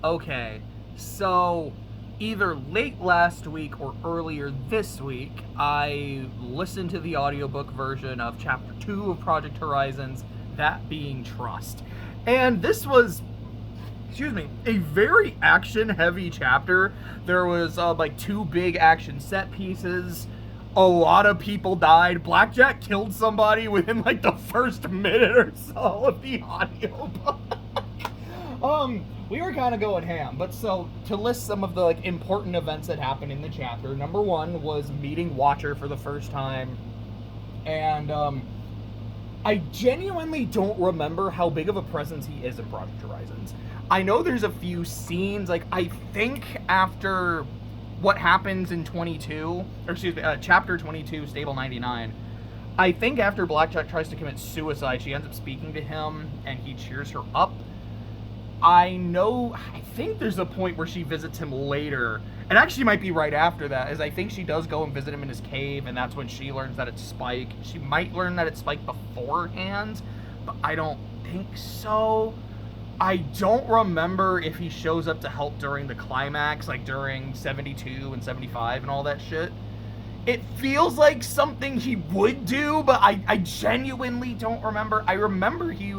Okay, so either late last week or earlier this week, I listened to the audiobook version of Chapter 2 of Project Horizons, that being Trust. And this was, excuse me, a very action-heavy chapter. There was, like, two big action set pieces. A lot of people died. Blackjack killed somebody within, like, the first minute or so of the audiobook. We were kind of going ham, but so to list some of the like important events that happened in the chapter, number one was meeting Watcher for the first time, and I genuinely don't remember how big of a presence he is in Project Horizons. I know there's a few scenes, like I think after what happens in 22, or excuse me, chapter 22, Stable 99. I think after Blackjack tries to commit suicide, she ends up speaking to him, and he cheers her up. I think there's a point where she visits him later. It actually might be right after that, as I think she does go and visit him in his cave, and that's when she learns that it's Spike. She might learn that it's Spike beforehand, but I don't think so. I don't remember if he shows up to help during the climax, like during 72 and 75 and all that shit. It feels like something he would do, but I genuinely don't remember. I remember he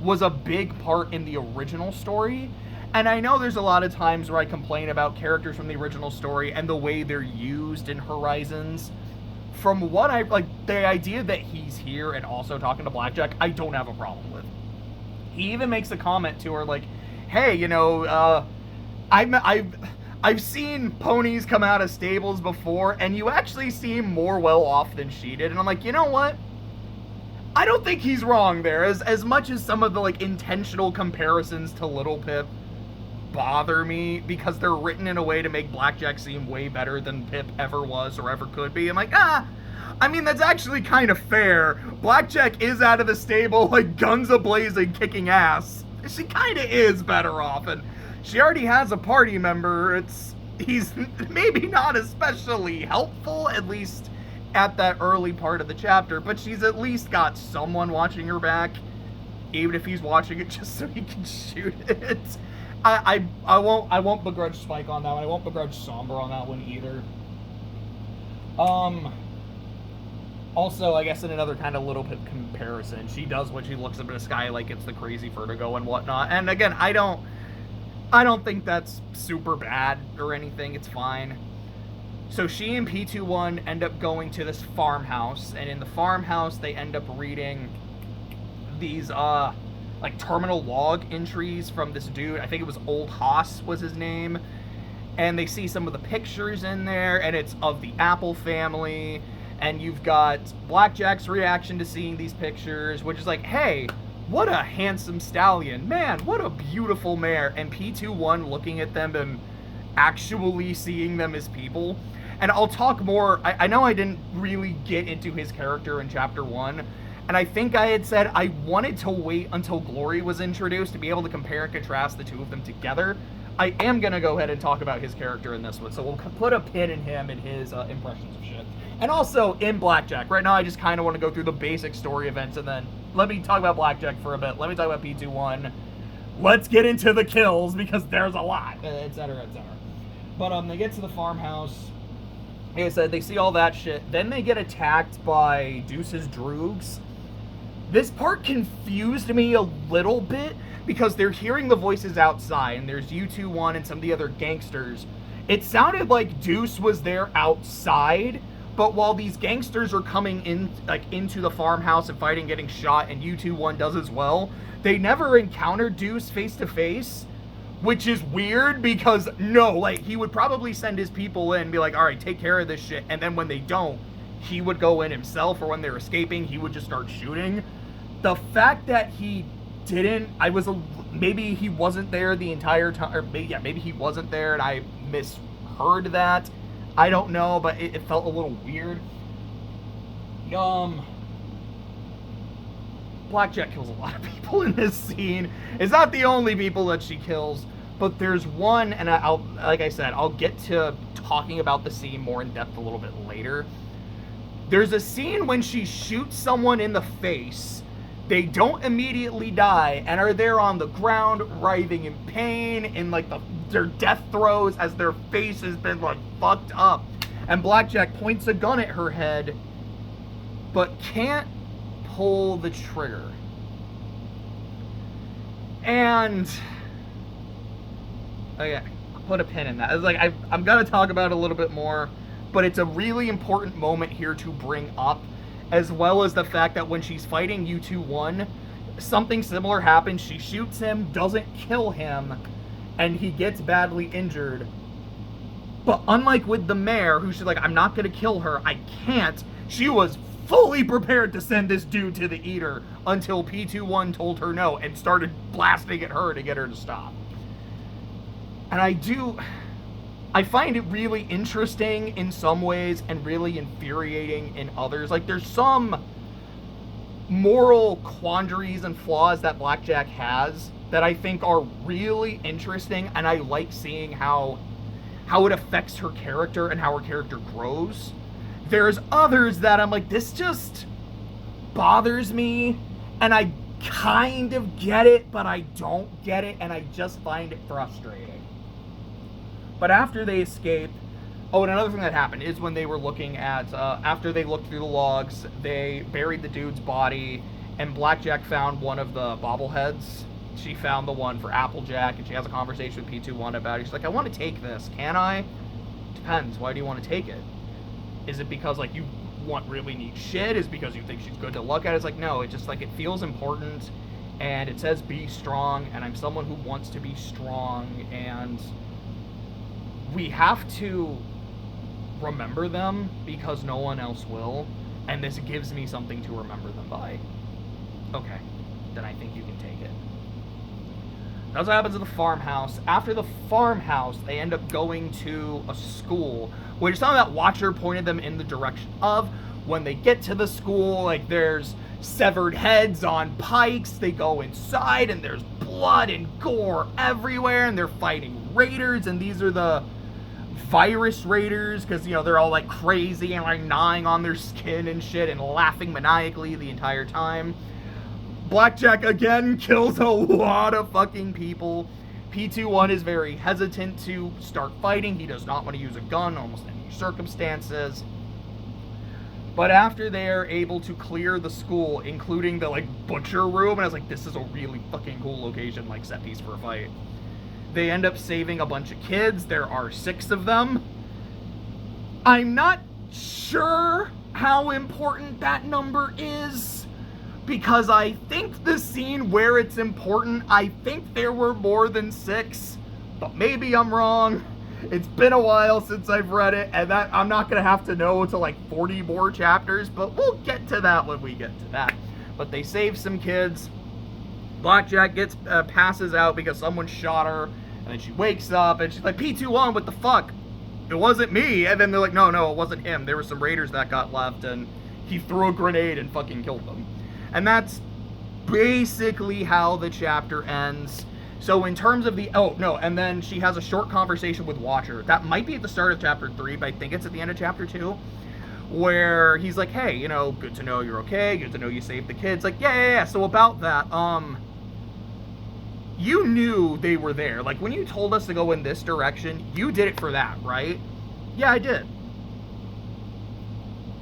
was a big part in the original story, and I know there's a lot of times where I complain about characters from the original story and the way they're used in Horizons. From what I like, the idea that he's here and also talking to Blackjack, I don't have a problem with. He even makes a comment to her like, hey, I've seen ponies come out of stables before, and you actually seem more well off than she did. And I'm like, you know what? I don't think he's wrong there. As much as some of the like intentional comparisons to Little Pip bother me because they're written in a way to make Blackjack seem way better than Pip ever was or ever could be. I'm like, I mean, that's actually kind of fair. Blackjack is out of the stable, like guns a-blazing, kicking ass. She kind of is better off, and she already has a party member. He's maybe not especially helpful, at least at that early part of the chapter, but she's at least got someone watching her back, even if he's watching it just so he can shoot it. I won't begrudge Spike on that one. I won't begrudge Somber on that one either. Also, I guess in another kind of Little Pip comparison, she does when she looks up in the sky like it's the crazy vertigo and whatnot. And again, I don't think that's super bad or anything. It's fine. So she and P21 end up going to this farmhouse, and in the farmhouse they end up reading these like terminal log entries from this dude. I think it was Old Haas was his name. And they see some of the pictures in there, and it's of the Apple family, and you've got Blackjack's reaction to seeing these pictures, which is like, hey, what a handsome stallion. Man, what a beautiful mare. And P21 looking at them and actually seeing them as people. And I'll talk more. I know I didn't really get into his character in Chapter 1, and I think I had said I wanted to wait until Glory was introduced to be able to compare and contrast the two of them together. I am going to go ahead and talk about his character in this one, so we'll put a pin in him and his impressions of shit. And also, in Blackjack, right now I just kind of want to go through the basic story events, and then let me talk about Blackjack for a bit. Let me talk about P21. Let's get into the kills, because there's a lot, etc., etc. But they get to the farmhouse. Like I said, they see all that shit. Then they get attacked by Deuce's Droogs. This part confused me a little bit because they're hearing the voices outside, and there's U21 and some of the other gangsters. It sounded like Deuce was there outside, but while these gangsters are coming in, like into the farmhouse and fighting, getting shot, and U21 does as well, they never encountered Deuce face to face. Which is weird because, no, like, he would probably send his people in and be like, all right, take care of this shit. And then when they don't, he would go in himself, or when they're escaping, he would just start shooting. The fact that he didn't, maybe he wasn't there the entire time, or maybe he wasn't there and I misheard that. I don't know, but it felt a little weird. Blackjack kills a lot of people in this scene. It's not the only people that she kills, but there's one, and like I said, I'll get to talking about the scene more in depth a little bit later. There's a scene when she shoots someone in the face, They don't immediately die and are there on the ground, writhing in pain, in like their death throes as their face has been like fucked up. And Blackjack points a gun at her head, but can't pull the trigger. And okay, put a pin in that. It's like I'm gonna talk about it a little bit more, but it's a really important moment here to bring up, as well as the fact that when she's fighting U-2-1, something similar happens. She shoots him, doesn't kill him, and he gets badly injured. But unlike with the mayor, who she's like, I'm not gonna kill her, I can't, she was fully prepared to send this dude to the eater until P-2-1 told her no and started blasting at her to get her to stop. And I find it really interesting in some ways and really infuriating in others. Like, there's some moral quandaries and flaws that Blackjack has that I think are really interesting, and I like seeing how it affects her character and how her character grows. There's others that I'm like, this just bothers me, and I kind of get it, but I don't get it, and I just find it frustrating. But after they escape, oh, and another thing that happened is when they were looking at, after they looked through the logs, they buried the dude's body, and Blackjack found one of the bobbleheads. She found the one for Applejack, and she has a conversation with P-2-1 about it. She's like, I want to take this, can I? Depends, why do you want to take it? Is it because, like, you want really neat shit? Is it because you think she's good to look at? It's like, no, it just, like, it feels important, and it says be strong, and I'm someone who wants to be strong, and we have to remember them because no one else will, and this gives me something to remember them by. Okay, then I think you can take it. That's what happens at the farmhouse. After the farmhouse, they end up going to a school, which some of that Watcher pointed them in the direction of. When they get to the school, like, there's severed heads on pikes. They go inside, and there's blood and gore everywhere, and they're fighting raiders, and these are the virus raiders, because, you know, they're all, like, crazy and, like, gnawing on their skin and shit and laughing maniacally the entire time. Blackjack again kills a lot of fucking people. P-2-1 is very hesitant to start fighting. He does not want to use a gun in almost any circumstances. But after they're able to clear the school, including the, like, butcher room, and I was like, this is a really fucking cool location, like, set piece for a fight. They end up saving a bunch of kids. There are 6 of them. I'm not sure how important that number is, because I think the scene where it's important, I think there were more than 6, but maybe I'm wrong. It's been a while since I've read it, and that I'm not going to have to know until like 40 more chapters, but we'll get to that when we get to that. But they save some kids. Blackjack passes out because someone shot her, and then she wakes up, and she's like, P-2-1, what the fuck? It wasn't me. And then they're like, no, it wasn't him. There were some raiders that got left, and he threw a grenade and fucking killed them. And that's basically how the chapter ends. So in terms of the... Oh, no, and then she has a short conversation with Watcher. That might be at the start of chapter 3, but I think it's at the end of chapter 2. Where he's like, hey, you know, good to know you're okay. Good to know you saved the kids. Like, yeah. So about that, you knew they were there. Like, when you told us to go in this direction, you did it for that, right? Yeah, I did.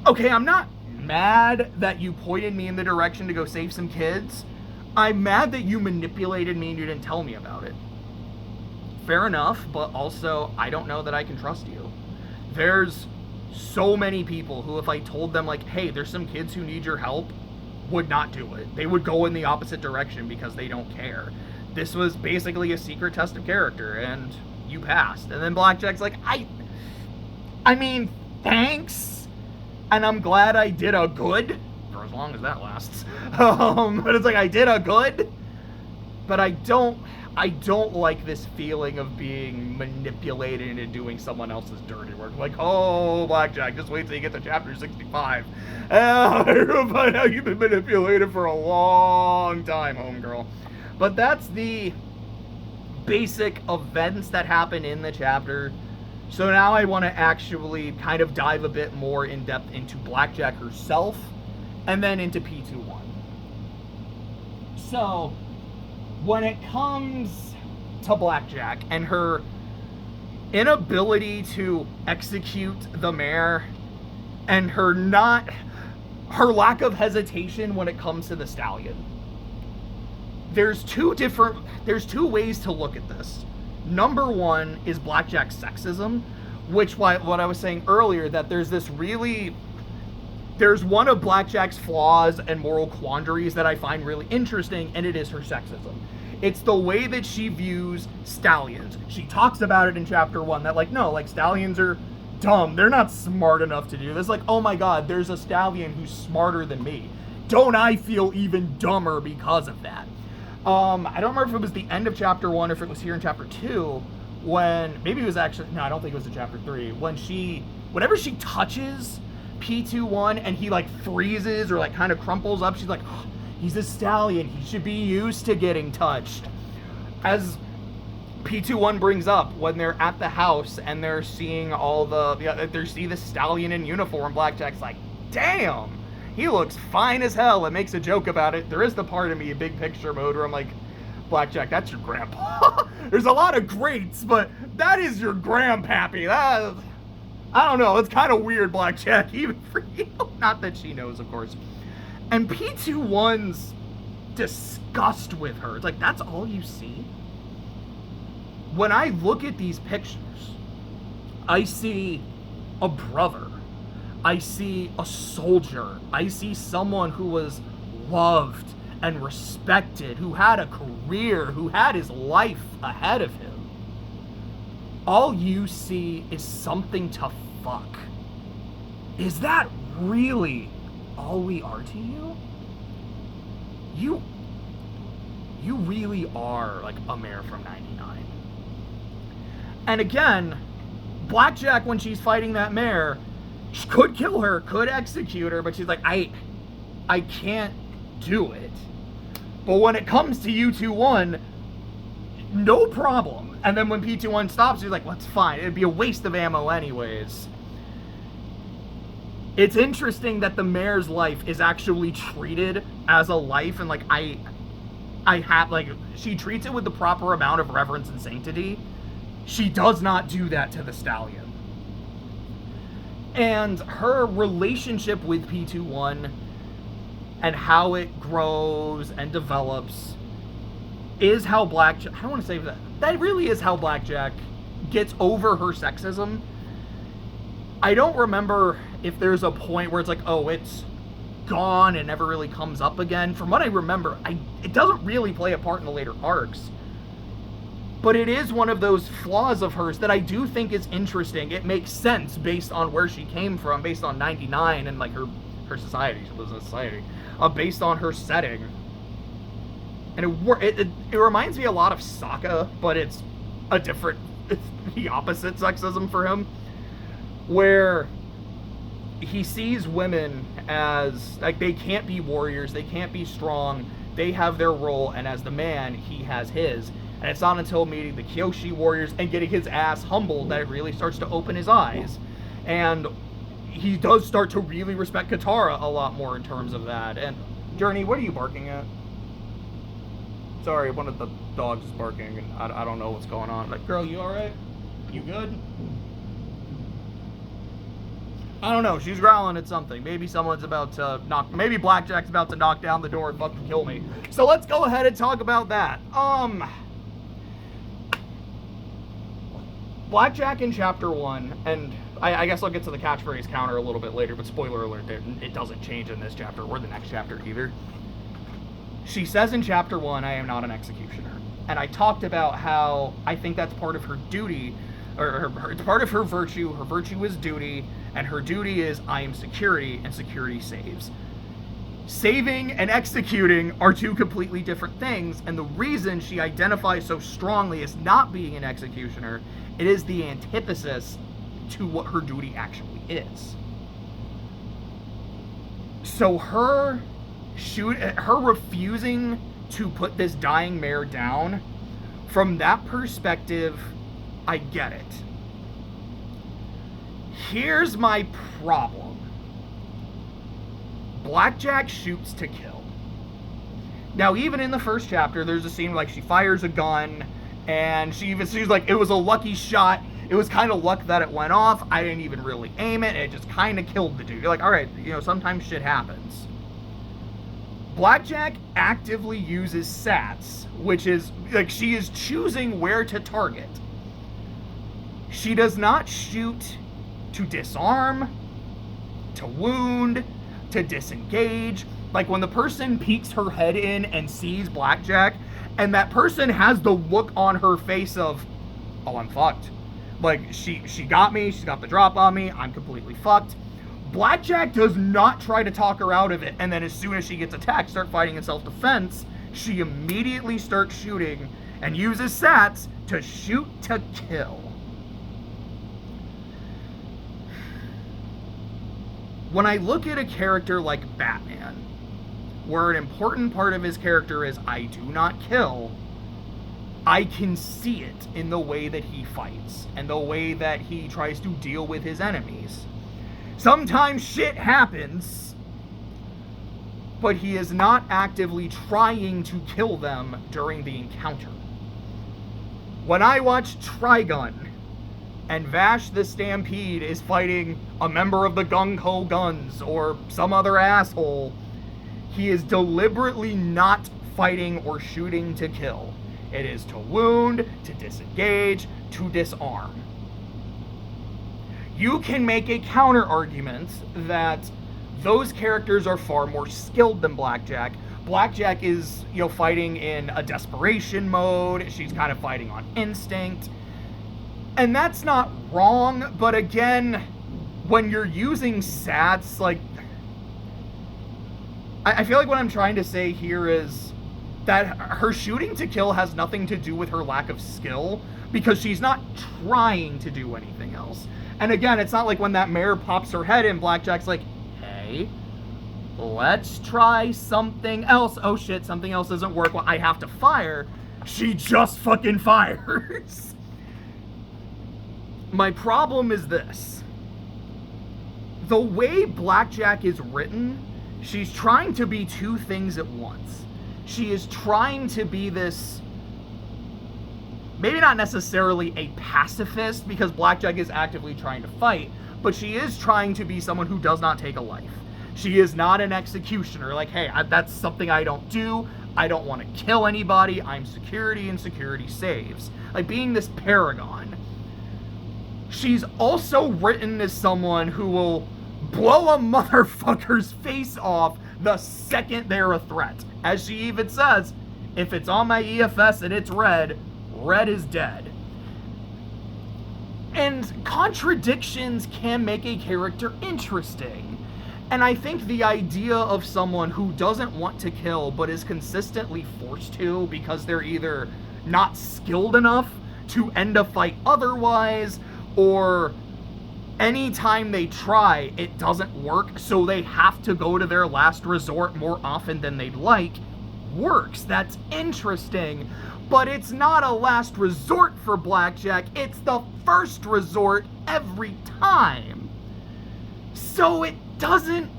Okay, I'm not mad that you pointed me in the direction to go save some kids. I'm mad that you manipulated me and you didn't tell me about it. Fair enough, but also, I don't know that I can trust you. There's so many people who, if I told them, like, hey, there's some kids who need your help, would not do it. They would go in the opposite direction because they don't care. This was basically a secret test of character, and you passed. And then Blackjack's like, I mean, thanks. And I'm glad I did a good, for as long as that lasts. But it's like, I did a good, but I don't like this feeling of being manipulated into doing someone else's dirty work. Like, oh, Blackjack, just wait till you get to chapter 65. You'll find out you've been manipulated for a long time, homegirl. But that's the basic events that happen in the chapter. So now I want to actually kind of dive a bit more in depth into Blackjack herself, and then into P-2-1. So, when it comes to Blackjack and her inability to execute the mare and her lack of hesitation when it comes to the stallion, there's two ways to look at this. Number one is Blackjack's sexism, which what I was saying earlier, that there's one of Blackjack's flaws and moral quandaries that I find really interesting, and it is her sexism. It's the way that she views stallions. She talks about it in chapter 1, that stallions are dumb. They're not smart enough to do this. Like, oh my god, there's a stallion who's smarter than me. Don't I feel even dumber because of that? I don't remember if it was the end of chapter 1 or if it was here in chapter 2, when, maybe it was actually, no, I don't think it was in chapter 3, whenever she touches P21 and he freezes or kind of crumples up, she's like, oh, he's a stallion, he should be used to getting touched. As P21 brings up, when they're at the house and they're seeing they see the stallion in uniform, Blackjack's like, damn, he looks fine as hell, and makes a joke about it. There is the part of me, big picture mode, where I'm like, Blackjack, that's your grandpa. There's a lot of greats, but that is your grandpappy. I don't know, it's kind of weird, Blackjack, even for you. Not that she knows, of course. And P21's disgust with her, it's like, that's all you see? When I look at these pictures, I see a brother. I see a soldier. I see someone who was loved and respected, who had a career, who had his life ahead of him. All you see is something to fuck. Is that really all we are to you? You really are like a mare from 99. And again, Blackjack, when she's fighting that mare, she could kill her, could execute her, but she's like, I can't do it. But when it comes to U21, no problem. And then when P21 stops, she's like, well, it's fine. It'd be a waste of ammo anyways. It's interesting that the mare's life is actually treated as a life, and she treats it with the proper amount of reverence and sanctity. She does not do that to the stallion. And her relationship with P21 and how it grows and develops is how Blackjack, I don't want to say that really is how Blackjack gets over her sexism. I don't remember if there's a point where it's like, oh, it's gone and never really comes up again. From what I remember, it doesn't really play a part in the later arcs. But it is one of those flaws of hers that I do think is interesting. It makes sense based on where she came from, based on 99 and her society. She lives in a society. Based on her setting. And it reminds me a lot of Sokka, but it's the opposite sexism for him. Where he sees women as, they can't be warriors, they can't be strong, they have their role, and as the man, he has his. And it's not until meeting the Kyoshi warriors and getting his ass humbled that it really starts to open his eyes. And he does start to really respect Katara a lot more in terms of that. And, Journey, what are you barking at? Sorry, one of the dogs is barking, and I don't know what's going on. Like, girl, you alright? You good? I don't know, she's growling at something. Maybe someone's about to maybe Blackjack's about to knock down the door and fucking kill me. So let's go ahead and talk about that. Blackjack in chapter 1, and I guess I'll get to the catchphrase counter a little bit later, but spoiler alert, it doesn't change in this chapter or the next chapter either. She says in chapter 1, I am not an executioner. And I talked about how I think that's part of her duty, or it's part of her virtue. Her virtue is duty, and her duty is I am security, and security saves. Saving and executing are two completely different things, and the reason she identifies so strongly as not being an executioner, it is the antithesis to what her duty actually is. So her refusing to put this dying mare down, from that perspective, I get it. Here's my problem. Blackjack shoots to kill. Now, even in the first chapter, there's a scene like she fires a gun, and she's like, it was a lucky shot. It was kind of luck that it went off. I didn't even really aim it. It just kind of killed the dude. You're like, all right, sometimes shit happens. Blackjack actively uses sats, which is, like, she is choosing where to target. She does not shoot to disarm, to wound, to disengage. Like, when the person peeks her head in and sees Blackjack, and that person has the look on her face of, oh, I'm fucked. Like, she got me, she got the drop on me, I'm completely fucked. Blackjack does not try to talk her out of it, and then as soon as she gets attacked, start fighting in self-defense, she immediately starts shooting and uses sats to shoot to kill. When I look at a character like Batman, where an important part of his character is I do not kill, I can see it in the way that he fights and the way that he tries to deal with his enemies. Sometimes shit happens, but he is not actively trying to kill them during the encounter. When I watch Trigun, and Vash the Stampede is fighting a member of the Gung Ho Guns or some other asshole, he is deliberately not fighting or shooting to kill. It is to wound, to disengage, to disarm. You can make a counter argument that those characters are far more skilled than Blackjack. Blackjack is, fighting in a desperation mode. She's kind of fighting on instinct. And that's not wrong, but again, when you're using sats, like, I feel like what I'm trying to say here is that her shooting to kill has nothing to do with her lack of skill, because she's not trying to do anything else. And again, it's not like when that mayor pops her head in, Blackjack's like, hey, let's try something else. Oh shit, something else doesn't work. Well, I have to fire. She just fucking fires. My problem is this. The way Blackjack is written, she's trying to be two things at once. She is trying to be this, maybe not necessarily a pacifist, because Blackjack is actively trying to fight, but she is trying to be someone who does not take a life. She is not an executioner, like, hey, that's something I don't do. I don't want to kill anybody. I'm security and security saves. Like, being this paragon. She's also written as someone who will blow a motherfucker's face off the second they're a threat. As she even says, if it's on my EFS and it's red, red is dead. And contradictions can make a character interesting. And I think the idea of someone who doesn't want to kill but is consistently forced to because they're either not skilled enough to end a fight otherwise, or anytime they try, it doesn't work, so they have to go to their last resort more often than they'd like, works. That's interesting. But it's not a last resort for Blackjack. It's the first resort every time. So it doesn't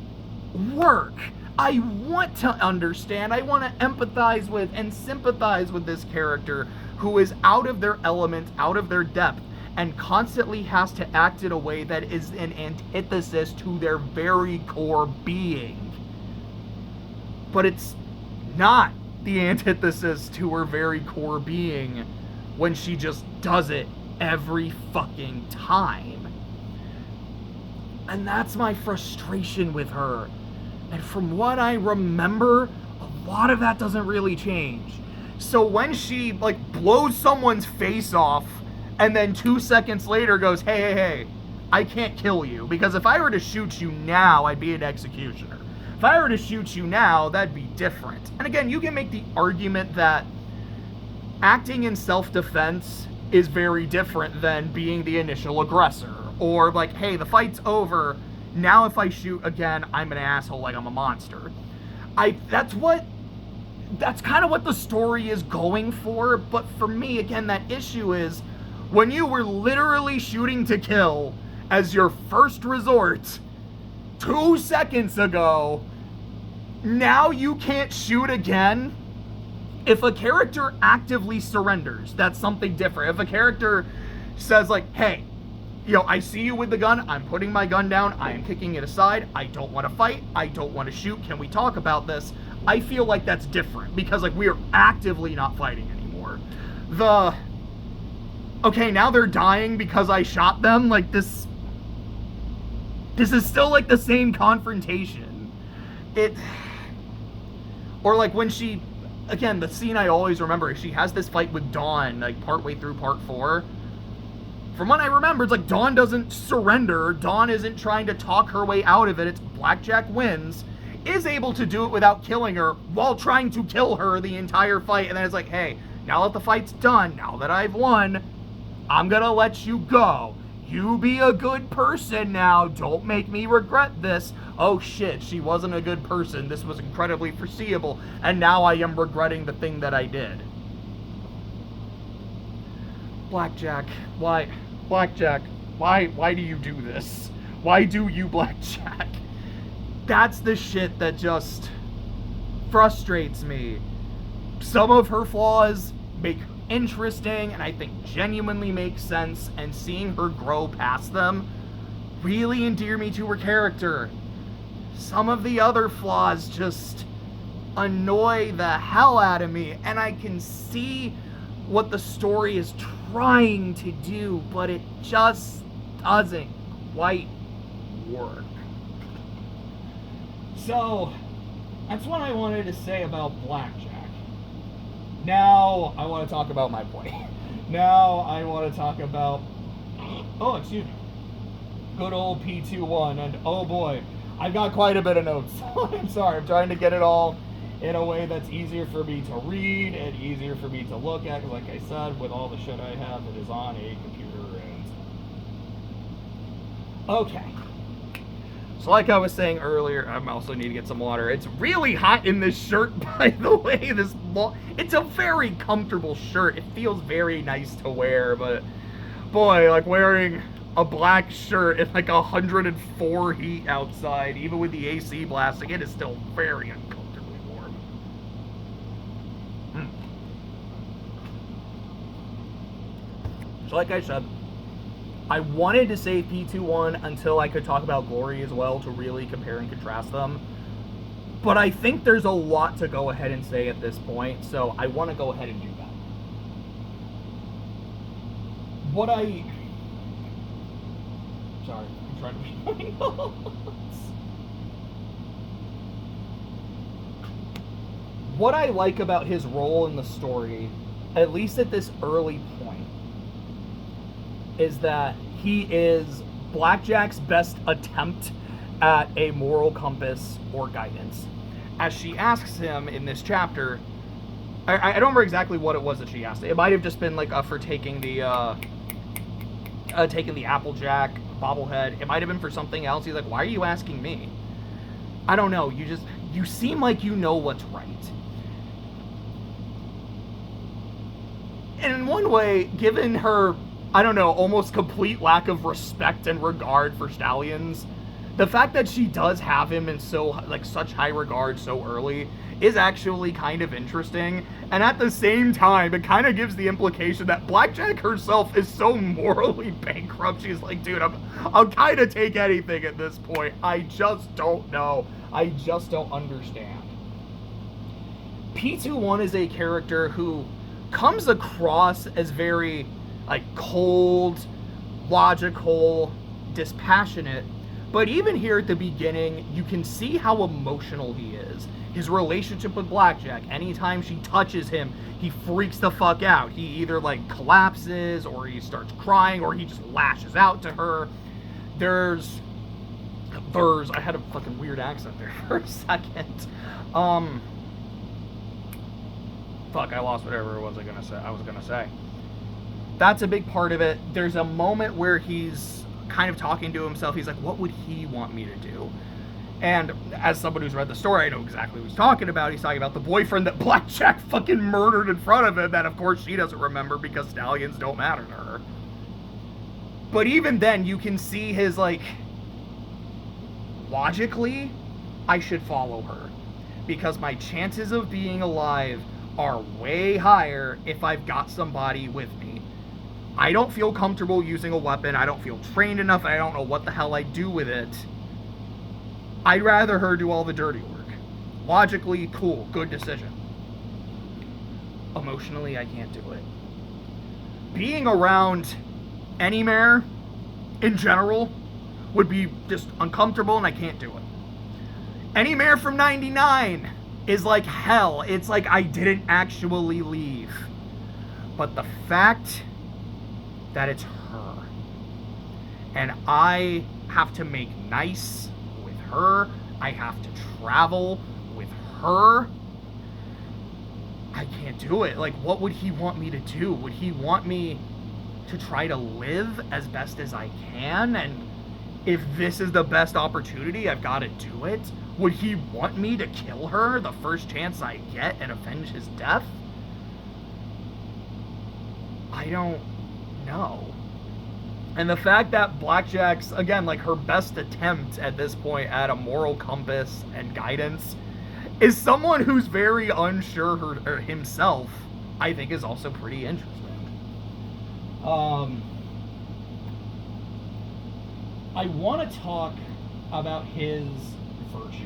work. I want to understand, I want to empathize with and sympathize with this character who is out of their element, out of their depth, and constantly has to act in a way that is an antithesis to their very core being. But it's not the antithesis to her very core being when she just does it every fucking time. And that's my frustration with her. And from what I remember, a lot of that doesn't really change. So when she, blows someone's face off, and then 2 seconds later goes, hey, I can't kill you, because if I were to shoot you now, I'd be an executioner. If I were to shoot you now, that'd be different. And again, you can make the argument that acting in self-defense is very different than being the initial aggressor. Or hey, the fight's over, now if I shoot again, I'm an asshole, I'm a monster. That's kind of what the story is going for, but for me, again, that issue is, when you were literally shooting to kill as your first resort 2 seconds ago, now you can't shoot again? If a character actively surrenders, that's something different. If a character says like, hey, I see you with the gun, I'm putting my gun down, I am kicking it aside, I don't want to fight, I don't want to shoot, can we talk about this? I feel like that's different, because like we are actively not fighting anymore. Okay, now they're dying because I shot them, like this is still like the same confrontation. Or like when she, again, the scene I always remember is she has this fight with Dawn, like partway through part 4. From what I remember, it's like Dawn doesn't surrender. Dawn isn't trying to talk her way out of it. It's Blackjack wins, is able to do it without killing her while trying to kill her the entire fight. And then it's like, hey, now that the fight's done, now that I've won, I'm gonna let you go. You be a good person now. Don't make me regret this. Oh shit, she wasn't a good person. This was incredibly foreseeable. And now I am regretting the thing that I did. Blackjack, why? Blackjack, why do you do this? Why do you, Blackjack? That's the shit that just frustrates me. Some of her flaws make her interesting and I think genuinely make sense, and seeing her grow past them really endear me to her character. Some of the other flaws just annoy the hell out of me, and I can see what the story is trying to do, but it just doesn't quite work. So, that's what I wanted to say about Blackjack. Now, I want to talk about my point. Now, I want to talk about, excuse me, good old P21, and oh boy, I've got quite a bit of notes. I'm sorry, I'm trying to get it all in a way that's easier for me to read and easier for me to look at, because like I said, with all the shit I have, it is on a computer. And okay, so like I was saying earlier, I also need to get some water. It's really hot in this shirt, by the way. It's a very comfortable shirt. It feels very nice to wear, but boy, like wearing a black shirt in like 104 heat outside, even with the AC blasting, it is still very uncomfortably warm. So like I said, I wanted to save P21 until I could talk about Glory as well, to really compare and contrast them. But I think there's a lot to go ahead and say at this point, so I want to go ahead and do that. Sorry, I'm trying to read my notes. What I like about his role in the story, at least at this early point, is that he is Blackjack's best attempt at a moral compass or guidance. As she asks him in this chapter, I don't remember exactly what it was that she asked. It might have just been like for taking the Applejack bobblehead. It might have been for something else. He's like, why are you asking me? I don't know. You seem like you know what's right. And in one way, given her, I don't know, almost complete lack of respect and regard for Stallions, the fact that she does have him in such high regard so early is actually kind of interesting. And at the same time, it kind of gives the implication that Blackjack herself is so morally bankrupt. She's like, dude, I'll kind of take anything at this point. I just don't know. I just don't understand. P21 is a character who comes across as very, like, cold, logical, dispassionate. But even here at the beginning, you can see how emotional he is. His relationship with Blackjack, anytime she touches him, he freaks the fuck out. He either, like, collapses, or he starts crying, or he just lashes out to her. I had a fucking weird accent there for a second. Fuck, I lost whatever it was I was gonna say. That's a big part of it. There's a moment where he's kind of talking to himself. He's like, what would he want me to do? And as someone who's read the story, I know exactly what he's talking about. He's talking about the boyfriend that Blackjack fucking murdered in front of him, that of course she doesn't remember because Stallions don't matter to her. But even then, you can see his, like, logically, I should follow her, because my chances of being alive are way higher if I've got somebody with me. I don't feel comfortable using a weapon. I don't feel trained enough. I don't know what the hell I do with it. I'd rather her do all the dirty work. Logically, cool, good decision. Emotionally, I can't do it. Being around any mare, in general, would be just uncomfortable, and I can't do it. Any mare from 99 is like hell. It's like I didn't actually leave. But the fact that it's her, and I have to make nice with her, I have to travel with her, I can't do it. Like, what would he want me to do? Would he want me to try to live as best as I can? And if this is the best opportunity, I've got to do it? Would he want me to kill her the first chance I get and avenge his death? I don't know. And the fact that Blackjack's, again, like her best attempt at this point at a moral compass and guidance is someone who's very unsure himself, I think is also pretty interesting. I want to talk about his virtue.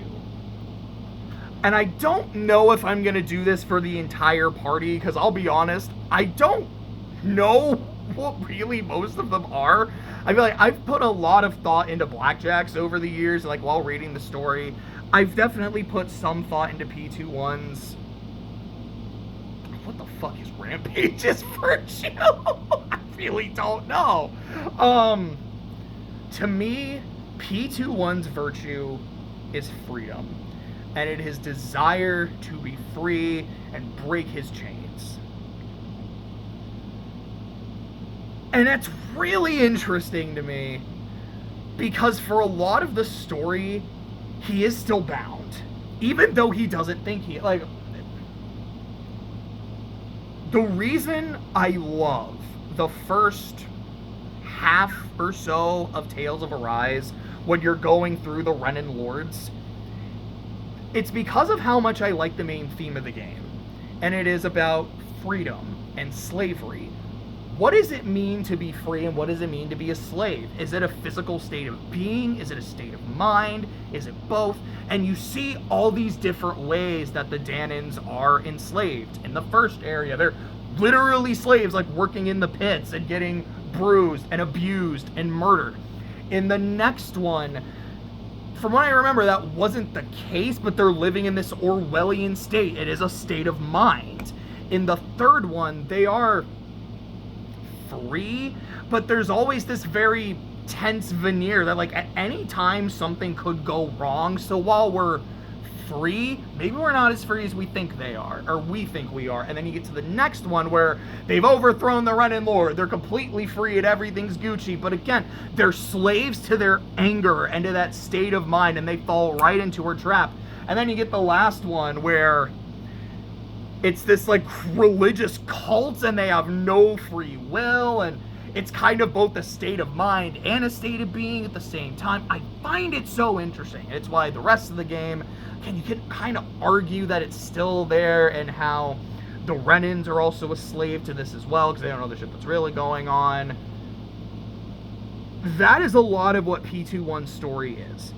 And I don't know if I'm going to do this for the entire party, because I'll be honest, I don't know what really most of them are. I feel like I've put a lot of thought into Blackjack's over the years, like while reading the story. I've definitely put some thought into P21's. What the fuck is Rampage's virtue? I really don't know. To me, P21's virtue is freedom. And it is his desire to be free and break his chains. And that's really interesting to me, because for a lot of the story, he is still bound. Even though he doesn't think he, like, the reason I love the first half or so of Tales of Arise, when you're going through the Renin Lords, it's because of how much I like the main theme of the game. And it is about freedom and slavery. What does it mean to be free, and what does it mean to be a slave? Is it a physical state of being? Is it a state of mind? Is it both? And you see all these different ways that the Danans are enslaved. In the first area, they're literally slaves, like working in the pits and getting bruised and abused and murdered. In the next one, from what I remember, that wasn't the case, but they're living in this Orwellian state. It is a state of mind. In the third one, they are free, but there's always this very tense veneer that, like, at any time something could go wrong. So while we're free, maybe we're not as free as we think they are, or we think we are. And then you get to the next one where they've overthrown the Renin Lord. They're completely free and everything's Gucci. But again, they're slaves to their anger and to that state of mind, and they fall right into her trap. And then you get the last one where it's this, like, religious cult, and they have no free will, and it's kind of both a state of mind and a state of being at the same time. I find it so interesting. It's why the rest of the game, you can kind of argue that it's still there, and how the Renins are also a slave to this as well, because they don't know the shit that's really going on. That is a lot of what P21's story is.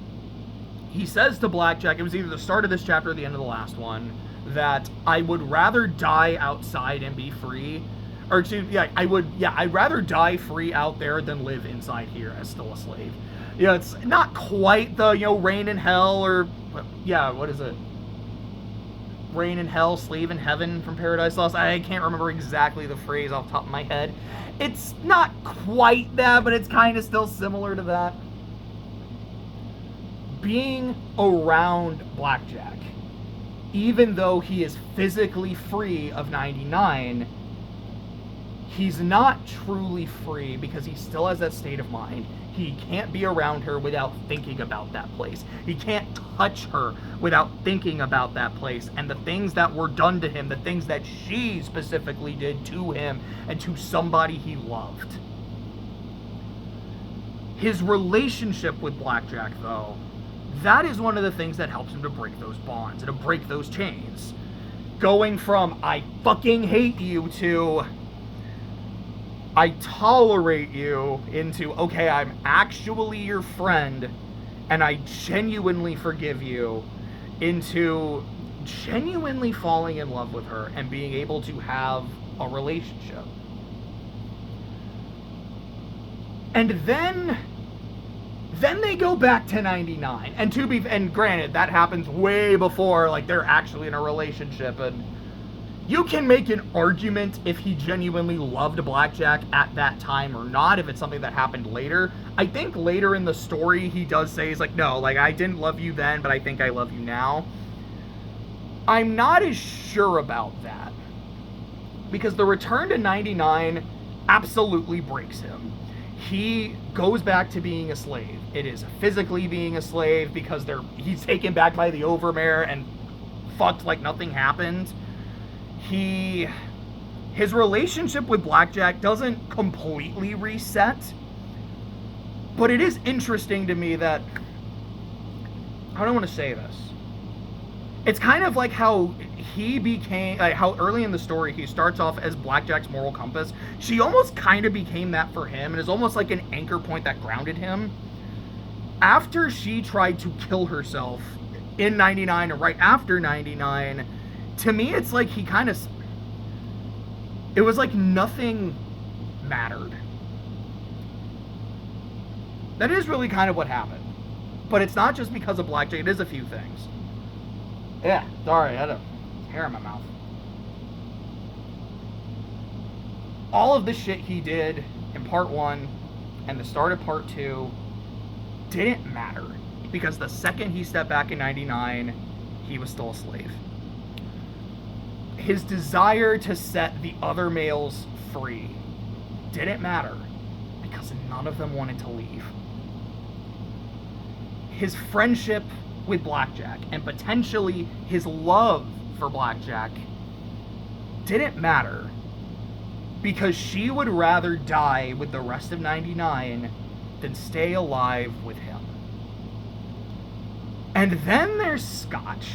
He says to Blackjack, it was either the start of this chapter or the end of the last one, that I would rather die outside and be free, or excuse me, I'd rather die free out there than live inside here as still a slave. You know, it's not quite the, reign in hell, or, what is it? Reign in hell, slave in heaven from Paradise Lost. I can't remember exactly the phrase off the top of my head. It's not quite that, but it's kind of still similar to that. Being around Blackjack, even though he is physically free of 99, he's not truly free because he still has that state of mind. He can't be around her without thinking about that place. He can't touch her without thinking about that place and the things that were done to him, the things that she specifically did to him and to somebody he loved. His relationship with Blackjack, though, that is one of the things that helps him to break those bonds and to break those chains. going from I fucking hate you to I tolerate you into, okay, I'm actually your friend and I genuinely forgive you, into genuinely falling in love with her and being able to have a relationship. And then they go back to 99. And granted, that happens way before, like, they're actually in a relationship, and you can make an argument if he genuinely loved Blackjack at that time or not, if it's something that happened later. I think later in the story, he does say, he's like, no, like, I didn't love you then, but I think I love you now. I'm not as sure about that, because the return to 99 absolutely breaks him. He goes back to being a slave. It is physically being a slave because he's taken back by the Overmare and fucked like nothing happened. His relationship with Blackjack doesn't completely reset, but it is interesting to me that, how do I want to say this? It's kind of like how he became, like how early in the story he starts off as Blackjack's moral compass. She almost kind of became that for him, and is almost like an anchor point that grounded him. After she tried to kill herself in 99 or right after 99, to me it's like he kind of, it was like nothing mattered. That is really kind of what happened. But it's not just because of Blackjack, it is a few things. Yeah, sorry, I had a hair in my mouth. All of the shit he did in part 1 and the start of part 2 didn't matter, because the second he stepped back in 99, he was still a slave. His desire to set the other males free didn't matter, because none of them wanted to leave. His friendship with Blackjack, and potentially his love for Blackjack, didn't matter, because she would rather die with the rest of 99 than stay alive with him. And then there's Scotch.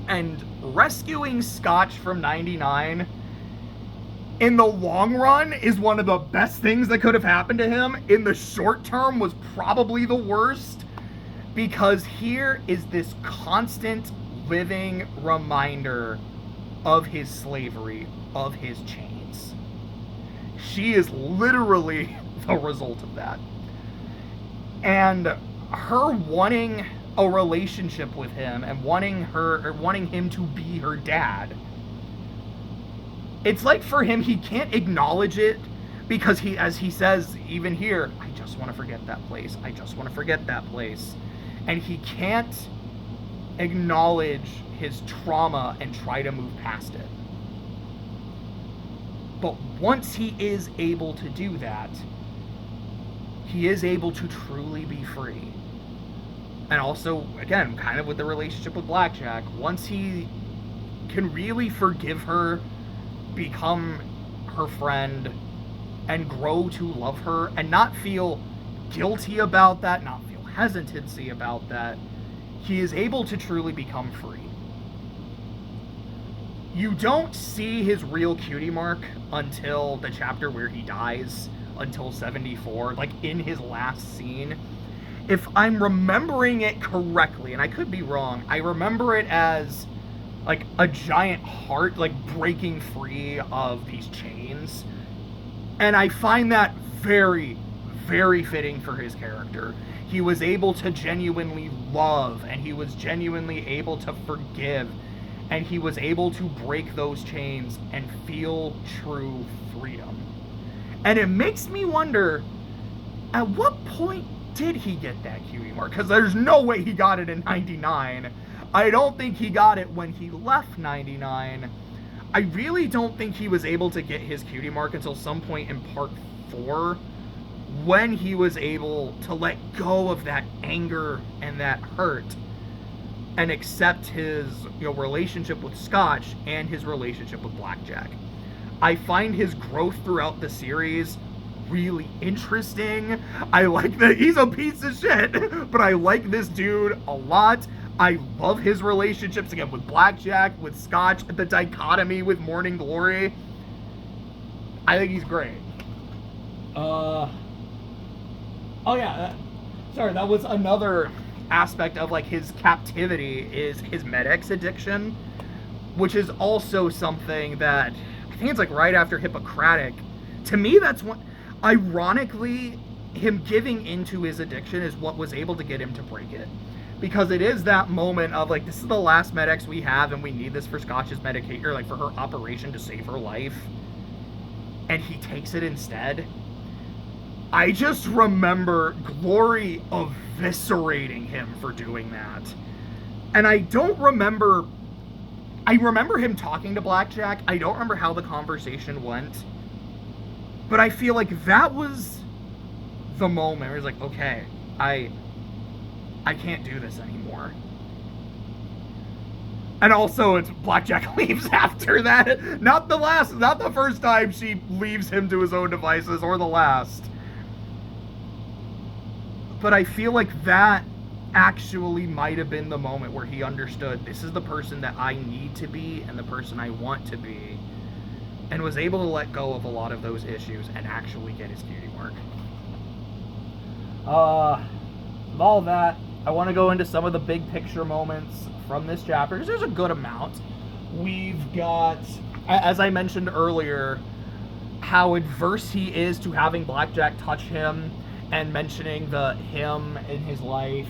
And rescuing Scotch from 99 in the long run is one of the best things that could have happened to him. In the short term was probably the worst, because here is this constant living reminder of his slavery, of his chains. She is literally the result of that. And her wanting a relationship with him and wanting him to be her dad, it's like for him, he can't acknowledge it, because he, as he says even here, I just want to forget that place. I just want to forget that place. And he can't acknowledge his trauma and try to move past it. But once he is able to do that, he is able to truly be free. And also, again, kind of with the relationship with Blackjack, once he can really forgive her, become her friend, and grow to love her, and not feel guilty about that, not feel hesitancy about that, he is able to truly become free. You don't see his real cutie mark until the chapter where he dies, until 74, like in his last scene. If I'm remembering it correctly, and I could be wrong, I remember it as like a giant heart like breaking free of these chains. And I find that very, very fitting for his character. He was able to genuinely love, and he was genuinely able to forgive, and he was able to break those chains and feel true freedom. And it makes me wonder, at what point did he get that cutie mark? Because there's no way he got it in 99. I don't think he got it when he left 99. I really don't think he was able to get his cutie mark until some point in part 4, when he was able to let go of that anger and that hurt and accept his, relationship with Scotch and his relationship with Blackjack. I find his growth throughout the series really interesting. I like that he's a piece of shit, but I like this dude a lot. I love his relationships, again, with Blackjack, with Scotch, the dichotomy with Morning Glory. I think he's great. Oh yeah, sorry, that was another aspect of, like, his captivity is his Med-X addiction, which is also something that, I think it's, like, right after Hippocratic. To me, that's what, ironically, him giving into his addiction is what was able to get him to break it. Because it is that moment of, like, this is the last Med-X we have, and we need this for Scotch's medication, or, like, for her operation to save her life. And he takes it instead. I just remember Glory eviscerating him for doing that. And I remember him talking to Blackjack. I don't remember how the conversation went. But I feel like that was the moment where he's like, okay, I can't do this anymore. And also, it's Blackjack leaves after that. Not the first time she leaves him to his own devices, or the last. But I feel like that actually might have been the moment where he understood, this is the person that I need to be and the person I want to be, and was able to let go of a lot of those issues and actually get his cutie mark. With all that, I want to go into some of the big picture moments from this chapter, because there's a good amount. We've got, as I mentioned earlier, how adverse he is to having Blackjack touch him, and mentioning the him in his life.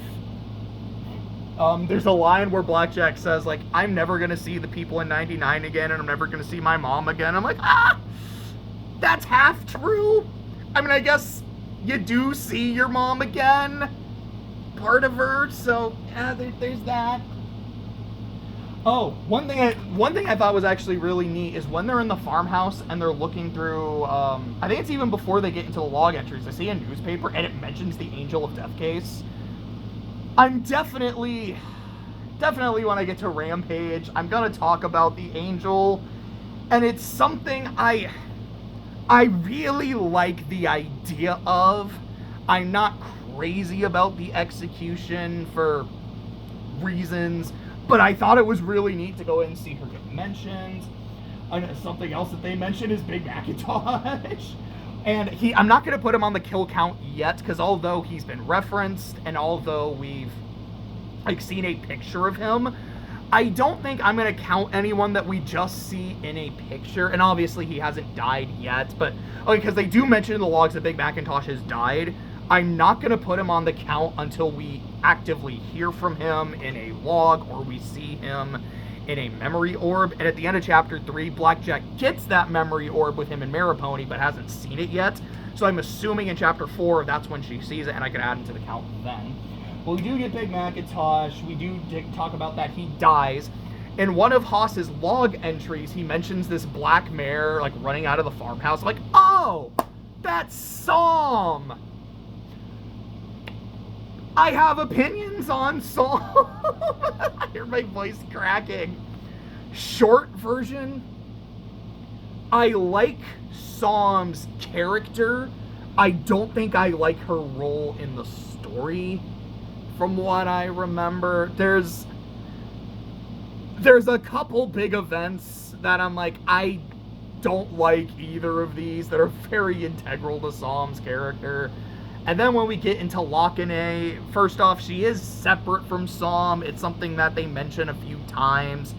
There's a line where Blackjack says, like, I'm never going to see the people in 99 again, and I'm never going to see my mom again. I'm like, that's half true. I mean, I guess you do see your mom again, part of her, so, yeah, there's that. Oh, one thing I thought was actually really neat is when they're in the farmhouse and they're looking through, I think it's even before they get into the log entries, I see a newspaper and it mentions the Angel of Death case. I'm definitely when I get to Rampage, I'm gonna talk about the Angel, and it's something I really like the idea of. I'm not crazy about the execution for reasons, but I thought it was really neat to go in and see her get mentioned. Something else that they mentioned is Big Macintosh. And I'm not going to put him on the kill count yet, because although he's been referenced, and although we've, like, seen a picture of him, I don't think I'm going to count anyone that we just see in a picture. And obviously he hasn't died yet, but, because they do mention in the logs that Big Macintosh has died, I'm not going to put him on the count until we actively hear from him in a log, or we see him in a memory orb. And at the end of chapter 3, Blackjack gets that memory orb with him in Maripony, but hasn't seen it yet. So I'm assuming in chapter 4, that's when she sees it, and I can add him to the count then. Well, we do get Big Macintosh. We do talk about that he dies. In one of Haas's log entries, he mentions this black mare, like, running out of the farmhouse. I'm like, oh, that's Psalm. I have opinions on Psalm. I hear my voice cracking. Short version, I like Psalm's character. I don't think I like her role in the story, from what I remember. There's a couple big events that I'm like, I don't like either of these, that are very integral to Psalm's character. And then when we get into Lockene, first off, she is separate from Psalm. It's something that they mention a few times.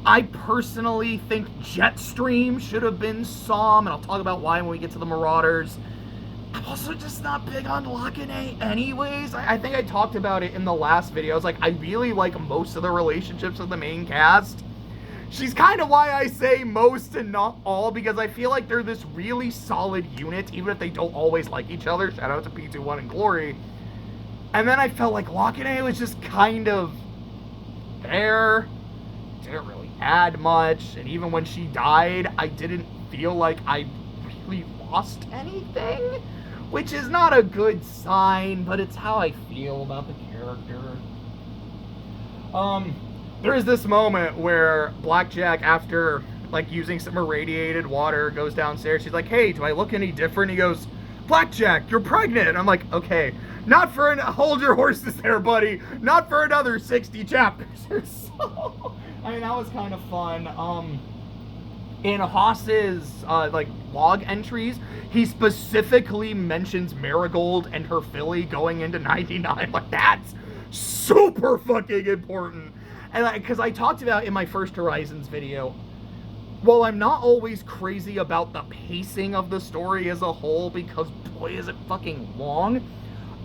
I personally think Jetstream should have been Psalm, and I'll talk about why when we get to the Marauders. I'm also just not big on Lockene anyways. I think I talked about it in the last video. I was like, I really like most of the relationships of the main cast. She's kind of why I say most and not all, because I feel like they're this really solid unit, even if they don't always like each other. Shout out to P21 and Glory. And then I felt like Lockene was just kind of there. Didn't really add much. And even when she died, I didn't feel like I really lost anything, which is not a good sign, but it's how I feel about the character. There is this moment where Blackjack, after, like, using some irradiated water, goes downstairs. She's like, hey, do I look any different? He goes, Blackjack, you're pregnant. I'm like, okay, not for hold your horses there, buddy. Not for another 60 chapters or so. I mean, that was kind of fun. In Haas's like log entries, he specifically mentions Marigold and her filly going into 99. Like, that's super fucking important. And because I talked about in my first Horizons video, while I'm not always crazy about the pacing of the story as a whole, because boy is it fucking long,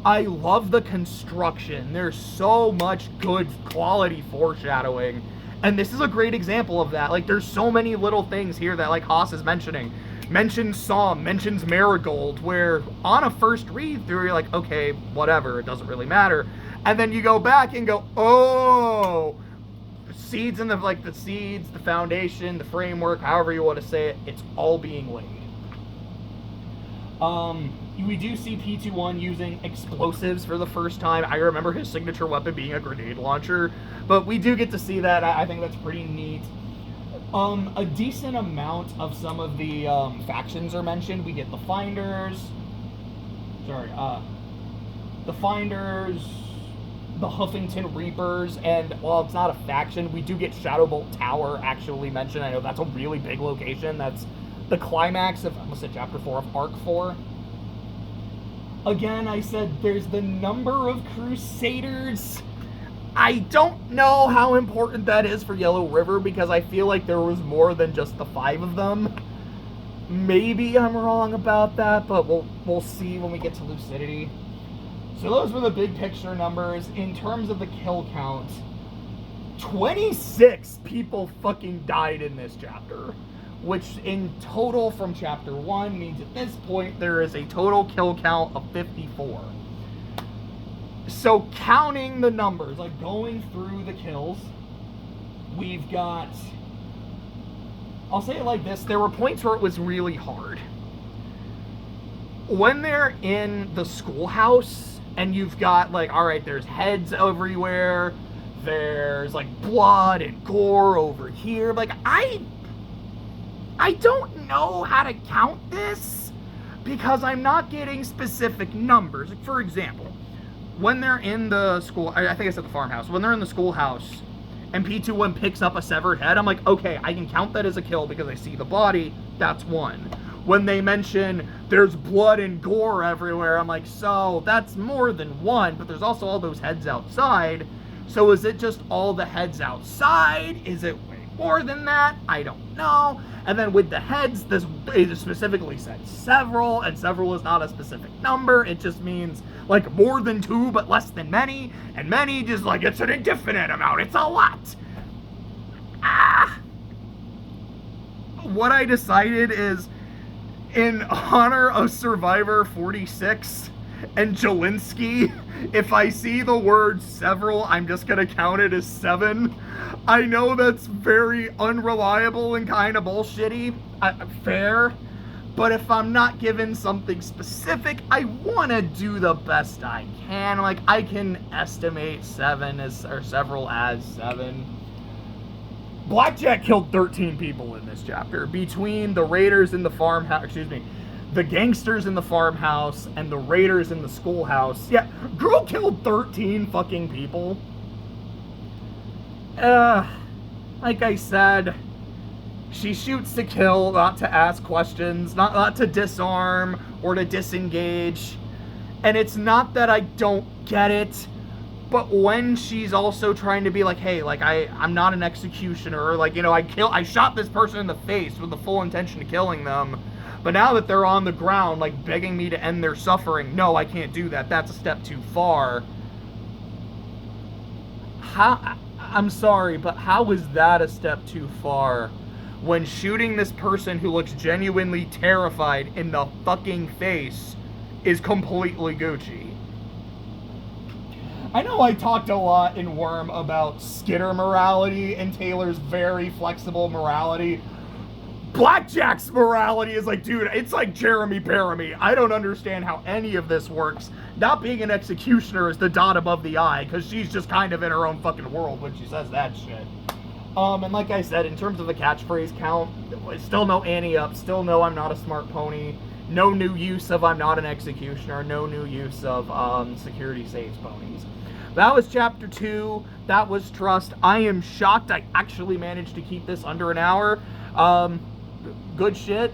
I love the construction. There's so much good quality foreshadowing. And this is a great example of that. Like, there's so many little things here that, like, Haas is mentioning. Mentions Psalm, mentions Marigold, where on a first read through, you're like, okay, whatever, it doesn't really matter. And then you go back and go, oh, seeds in the, like, the seeds, the foundation, the framework, however you want to say it, it's all being laid. We do see P21 using explosives for the first time. I remember his signature weapon being a grenade launcher, but we do get to see that. I think that's pretty neat. A decent amount of some of the factions are mentioned. We get the Finders, the Huffington Reapers, and while it's not a faction, we do get Shadowbolt Tower actually mentioned. I know that's a really big location. That's the climax of, I almost said chapter 4 of Arc 4. Again, I said there's the number of Crusaders. I don't know how important that is for Yellow River, because I feel like there was more than just the 5 of them. Maybe I'm wrong about that, but we'll see when we get to Lucidity. So those were the big picture numbers. In terms of the kill count, 26 people fucking died in this chapter, which in total from chapter 1 means at this point there is a total kill count of 54. So counting the numbers, like going through the kills, we've got, I'll say it like this, there were points where it was really hard. When they're in the schoolhouse and you've got, like, alright, there's heads everywhere, there's like blood and gore over here, like, I don't know how to count this because I'm not getting specific numbers. Like, for example, when they're in the school, I think I said the farmhouse, when they're in the schoolhouse and P21 picks up a severed head, I'm like, okay, I can count that as a kill because I see the body, that's one. When they mention there's blood and gore everywhere, I'm like, so that's more than one, but there's also all those heads outside. So is it just all the heads outside? Is it way more than that? I don't know. And then with the heads, it specifically said several, and several is not a specific number. It just means, like, more than 2, but less than many. And many just, like, it's an indefinite amount. It's a lot. What I decided is, in honor of Survivor 46 and Jelinski, if I see the word several, I'm just going to count it as 7. I know that's very unreliable and kind of bullshitty, fair, but if I'm not given something specific, I want to do the best I can. Like, I can estimate 7 as, or several as 7. Blackjack killed 13 people in this chapter, between the raiders in the farmhouse, the gangsters in the farmhouse and the raiders in the schoolhouse. Yeah, girl killed 13 fucking people. Like I said, she shoots to kill, not to ask questions, not to disarm or to disengage. And it's not that I don't get it, but when she's also trying to be like, hey, like, I'm not an executioner, like, you know, I shot this person in the face with the full intention of killing them, but now that they're on the ground, like, begging me to end their suffering, no, I can't do that, that's a step too far. I'm sorry, but how is that a step too far when shooting this person who looks genuinely terrified in the fucking face is completely Gucci? I know I talked a lot in Worm about Skitter morality and Taylor's very flexible morality. Blackjack's morality is like, dude, it's like Jeremy Paramy. I don't understand how any of this works. Not being an executioner is the dot above the I, because she's just kind of in her own fucking world when she says that shit. And like I said, in terms of the catchphrase count, still no Annie up, still no I'm not a smart pony. no new use of I'm not an executioner, no new use of security saves ponies. That was chapter 2. That was Trust. I am shocked I actually managed to keep this under an hour. Good shit.